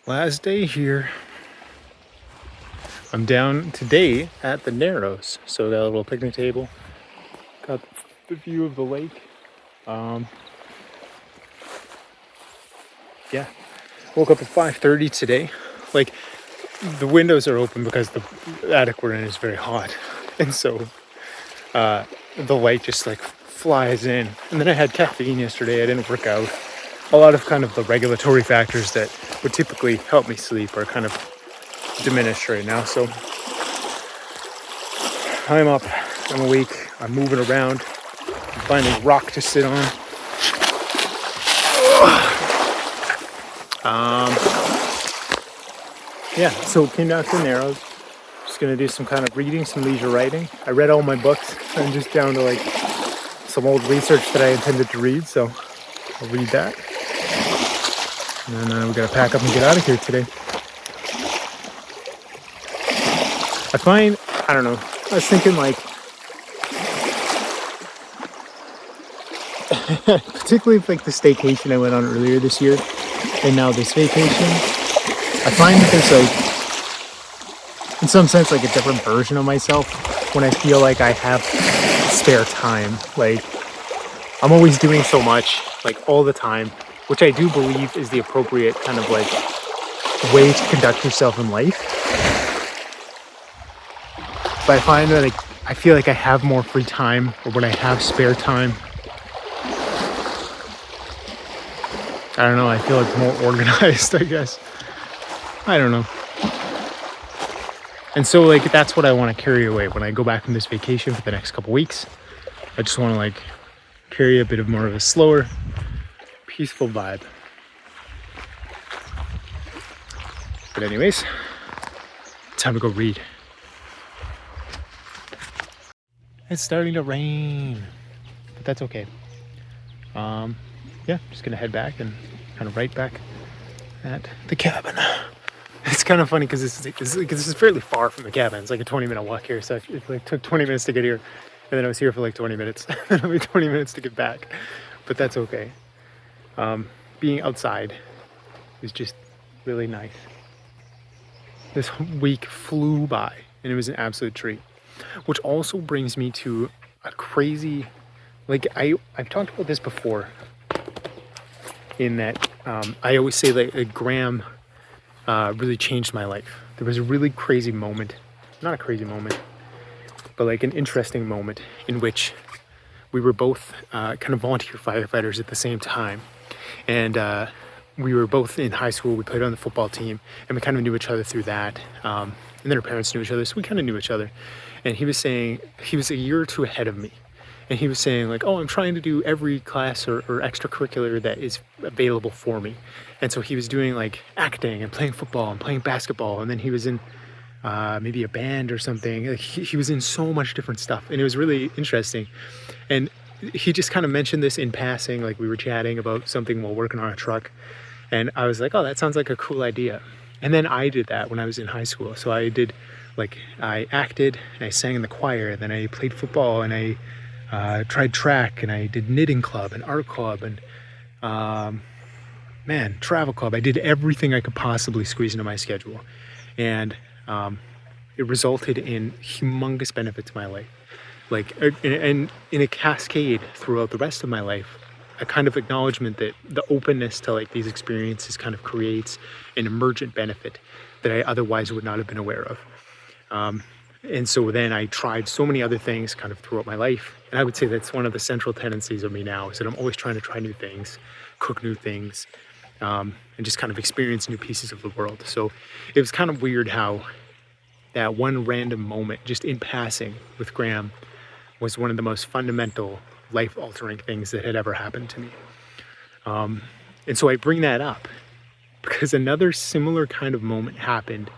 Last day here. I'm down today at the Narrows. So got a little picnic table. Got the view of the lake. Um, yeah. Woke up at 5:30 today. Like the windows are open because the attic we're in is very hot. And so the light just like flies in. And then I had caffeine yesterday. I didn't work out. A lot of kind of the regulatory factors that would typically help me sleep are kind of diminished right now. So I'm up, I'm awake, I'm moving around, I'm finding a rock to sit on. Yeah, so came down to the Narrows. Just gonna do some kind of reading, some leisure writing. I read all my books. I'm just down to like some old research that I intended to read, so I'll read that. And then we gotta pack up and get out of here today. I don't know, I was thinking like, particularly like the staycation I went on earlier this year, and now this vacation, I find that there's like, in some sense, like a different version of myself when I feel like I have spare time. Like, I'm always doing so much, like all the time, which I do believe is the appropriate kind of like way to conduct yourself in life. But I find that I feel like I have more free time, or when I have spare time, I don't know, I feel like more organized, I guess. I don't know. And so like that's what I want to carry away when I go back from this vacation for the next couple weeks. I just want to like carry a bit of more of a slower, peaceful vibe. But anyways, time to go read. It's starting to rain, but that's okay. Yeah, just gonna head back and kind of right back at the cabin. It's kind of funny because this is fairly far from the cabin. It's like a 20-minute walk here, so it like took 20 minutes to get here, and then I was here for like 20 minutes. Then it'll be 20 minutes to get back, but that's okay. Being outside is just really nice. This week flew by, and it was an absolute treat. Which also brings me to a crazy, like I've talked about this before, in that I always say that Graham really changed my life. There was a really crazy moment, not a crazy moment, but like an interesting moment in which we were both kind of volunteer firefighters at the same time. And we were both in high school, we played on the football team, and we kind of knew each other through that. And then our parents knew each other, so we kind of knew each other. And he was saying, he was a year or two ahead of me. And he was saying like, oh, I'm trying to do every class or extracurricular that is available for me. And so he was doing like acting and playing football and playing basketball. And then he was in maybe a band or something. Like, he was in so much different stuff. And it was really interesting. And he just kind of mentioned this in passing, like we were chatting about something while working on a truck. And I was like, oh, that sounds like a cool idea. And then I did that when I was in high school. So I acted and I sang in the choir, and then I played football, and I tried track, and I did knitting club and art club and travel club. I did everything I could possibly squeeze into my schedule. And it resulted in humongous benefit to my life. Like, and in a cascade throughout the rest of my life, a kind of acknowledgement that the openness to like these experiences kind of creates an emergent benefit that I otherwise would not have been aware of. And so then I tried so many other things kind of throughout my life. And I would say that's one of the central tendencies of me now, is that I'm always trying to try new things, cook new things, and just kind of experience new pieces of the world. So it was kind of weird how that one random moment, just in passing with Graham, was one of the most fundamental, life-altering things that had ever happened to me. And so I bring that up because another similar kind of moment happened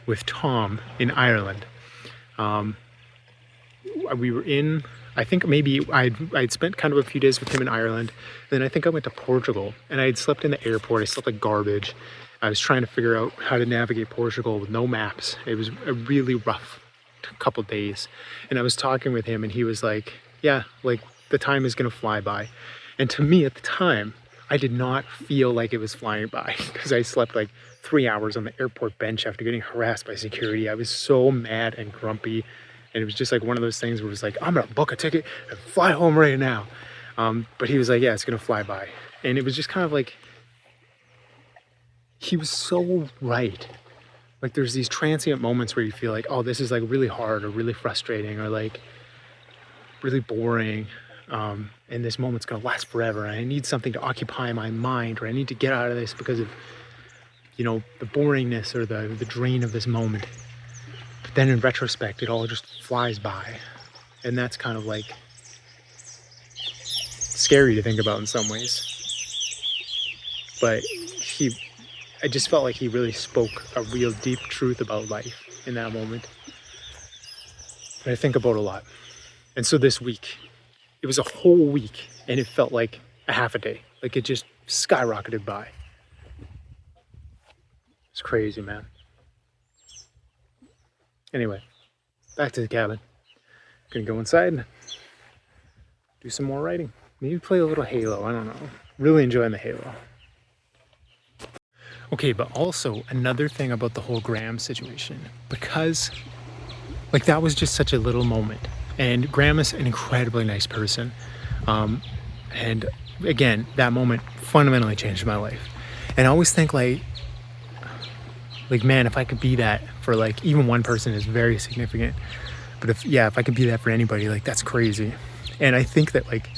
with Tom in Ireland. We were in, I think maybe I'd spent kind of a few days with him in Ireland. Then I think I went to Portugal, and I had slept in the airport. I slept like garbage. I was trying to figure out how to navigate Portugal with no maps. It was a really rough couple days. And I was talking with him, and he was like, yeah, like the time is going to fly by. And to me at the time, I did not feel like it was flying by because I slept like 3 hours on the airport bench after getting harassed by security. I was so mad and grumpy. And it was just like one of those things where it was like, I'm gonna book a ticket and fly home right now. But he was like, yeah, it's gonna fly by. And it was just kind of like, he was so right. Like there's these transient moments where you feel like, oh, this is like really hard or really frustrating or like really boring. And this moment's gonna last forever. And I need something to occupy my mind, or I need to get out of this because of, you know, the boringness or the drain of this moment. But then in retrospect, it all just flies by. And that's kind of like scary to think about in some ways. But I just felt like he really spoke a real deep truth about life in that moment. And I think about a lot. And so this week, it was a whole week and it felt like a half a day. Like it just skyrocketed by. It's crazy, man. Anyway, back to the cabin. Gonna go inside and do some more writing. Maybe play a little Halo, I don't know. Really enjoying the Halo. Okay, but also another thing about the whole Graham situation, because like that was just such a little moment. And Graham is an incredibly nice person. And again, that moment fundamentally changed my life. And I always think like, man, if I could be that for like even one person is very significant. But if I could be that for anybody, like that's crazy. And I think that like,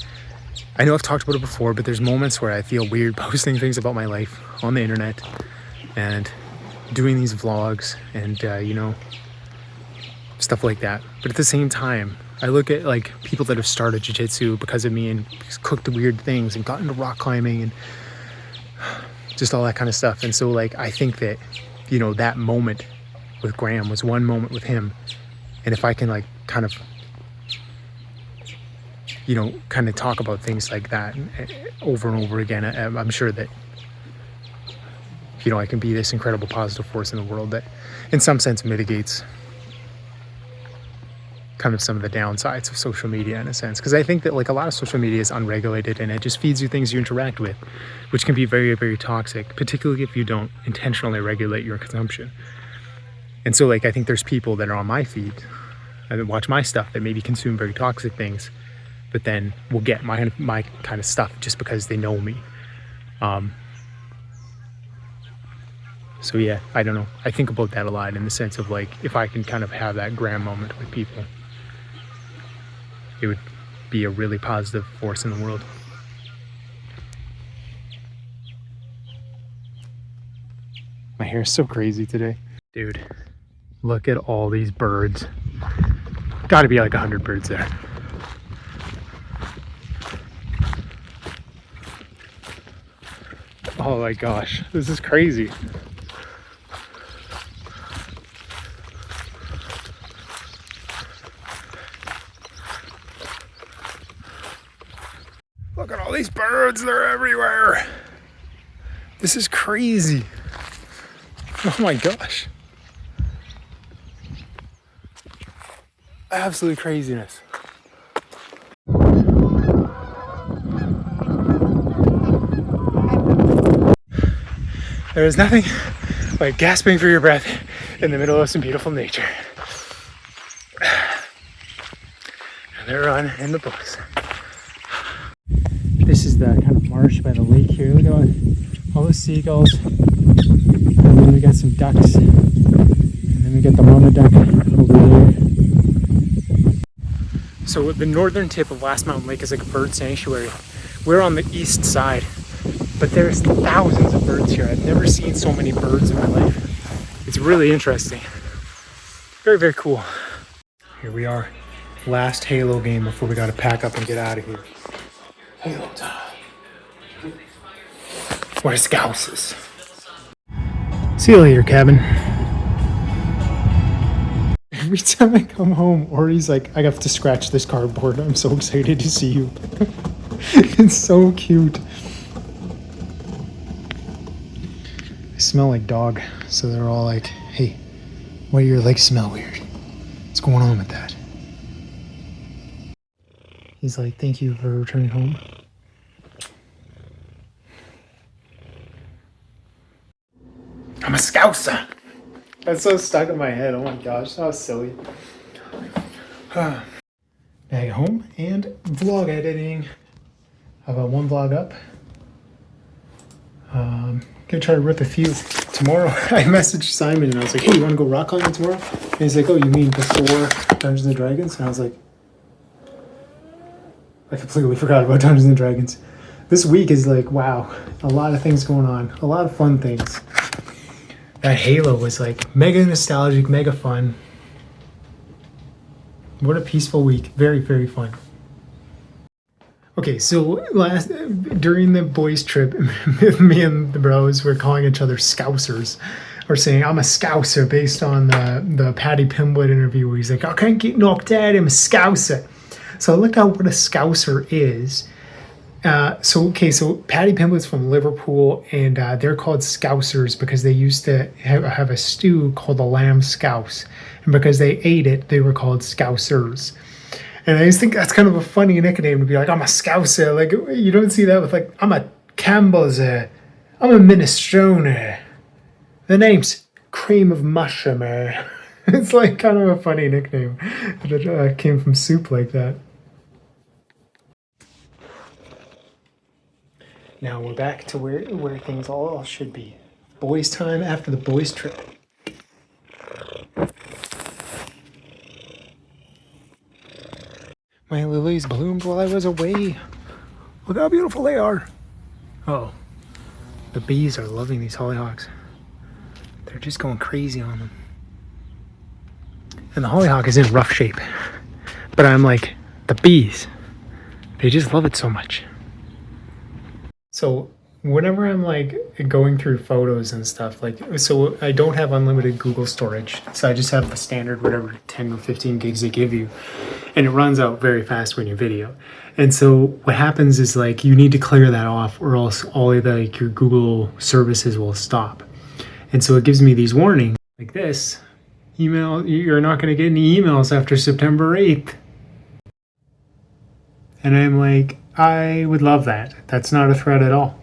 I know I've talked about it before, but there's moments where I feel weird posting things about my life on the internet and doing these vlogs and, you know, stuff like that. But at the same time, I look at like people that have started jiu-jitsu because of me and cooked weird things and got into rock climbing and just all that kind of stuff. And so like, I think that, you know, that moment with Graham was one moment with him. And if I can like kind of, you know, kind of talk about things like that over and over again, I'm sure that, you know, I can be this incredible positive force in the world that in some sense mitigates kind of some of the downsides of social media in a sense. Because I think that like a lot of social media is unregulated and it just feeds you things you interact with, which can be very, very toxic, particularly if you don't intentionally regulate your consumption. And so like, I think there's people that are on my feed and watch my stuff that maybe consume very toxic things, but then will get my kind of stuff just because they know me. So yeah, I don't know. I think about that a lot in the sense of like, if I can kind of have that Graham moment with people, it would be a really positive force in the world. My hair is so crazy today. Dude, look at all these birds. Gotta be like 100 birds there. Oh my gosh, this is crazy. Look at all these birds, they're everywhere. This is crazy. Oh my gosh. Absolute craziness. There is nothing like gasping for your breath in the middle of some beautiful nature. And they're on in the books. This is the kind of marsh by the lake here. Look at all the seagulls. And then we got some ducks. And then we got the mama duck over there. So the northern tip of Last Mountain Lake is like a bird sanctuary. We're on the east side, but there's thousands of birds here. I've never seen so many birds in my life. It's really interesting. Very, very cool. Here we are. Last Halo game before we gotta pack up and get out of here. Halo time. Where's Scouses? See you later, cabin. Every time I come home, Ori's like, I have to scratch this cardboard. I'm so excited to see you. It's so cute. I smell like dog, so they're all like, hey, why do your legs smell weird? What's going on with that? He's like, thank you for returning home. I'm a Scouser. That's so stuck in my head. Oh my gosh, that was silly. Back home and vlog editing. I've got one vlog up. Gonna try to rip a few tomorrow. I messaged Simon and I was like, hey, you want to go rock climbing tomorrow? And he's like, oh, you mean before Dungeons and Dragons? And I was like, I completely forgot about Dungeons and Dragons. This week is like, wow, a lot of things going on, a lot of fun things. That Halo was like mega nostalgic, mega fun. What a peaceful week. Very, very fun. Okay, so during the boys' trip, me and the bros were calling each other Scousers. Or saying, I'm a Scouser based on the Paddy Pimblett interview where he's like, I can't get knocked out, I'm a Scouser. So I looked up what a Scouser is. So Paddy Pimblett's from Liverpool, and they're called Scousers because they used to have a stew called the lamb scouse. And because they ate it, they were called Scousers. And I just think that's kind of a funny nickname to be like, I'm a Scouser. Like, you don't see that with like, I'm a Campbell's, I'm a Minestrone. The name's Cream of Mushroom. It's like kind of a funny nickname that came from soup like that. Now we're back to where things all should be. Boys' time after the boys' trip. My lilies bloomed while I was away. Look how beautiful they are. Oh, the bees are loving these hollyhocks. They're just going crazy on them. And the hollyhock is in rough shape. But I'm like, the bees, they just love it so much. So whenever I'm like going through photos and stuff, like, so I don't have unlimited Google storage. So I just have the standard, whatever, 10 or 15 gigs they give you. And it runs out very fast when you video. And so what happens is like, you need to clear that off or else all of like your Google services will stop. And so it gives me these warnings like this. Email, you're not going to get any emails after September 8th. And I'm like, I would love that. That's not a threat at all.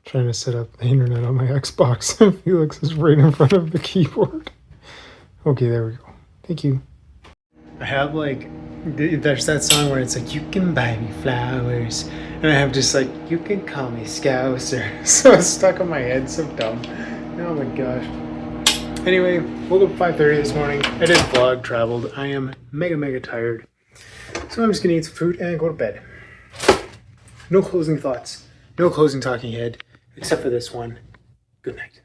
Trying to set up the internet on my Xbox. Felix is right in front of the keyboard. Okay, there we go. Thank you. I have like, there's that song where it's like, you can buy me flowers. And I have just like, you can call me Scouser. So it's stuck on my head, so dumb. Oh my gosh. Anyway, woke up 5:30 this morning. I did vlog, traveled. I am mega tired. So I'm just gonna eat some food and go to bed. No closing thoughts. No closing talking head. Except for this one. Good night.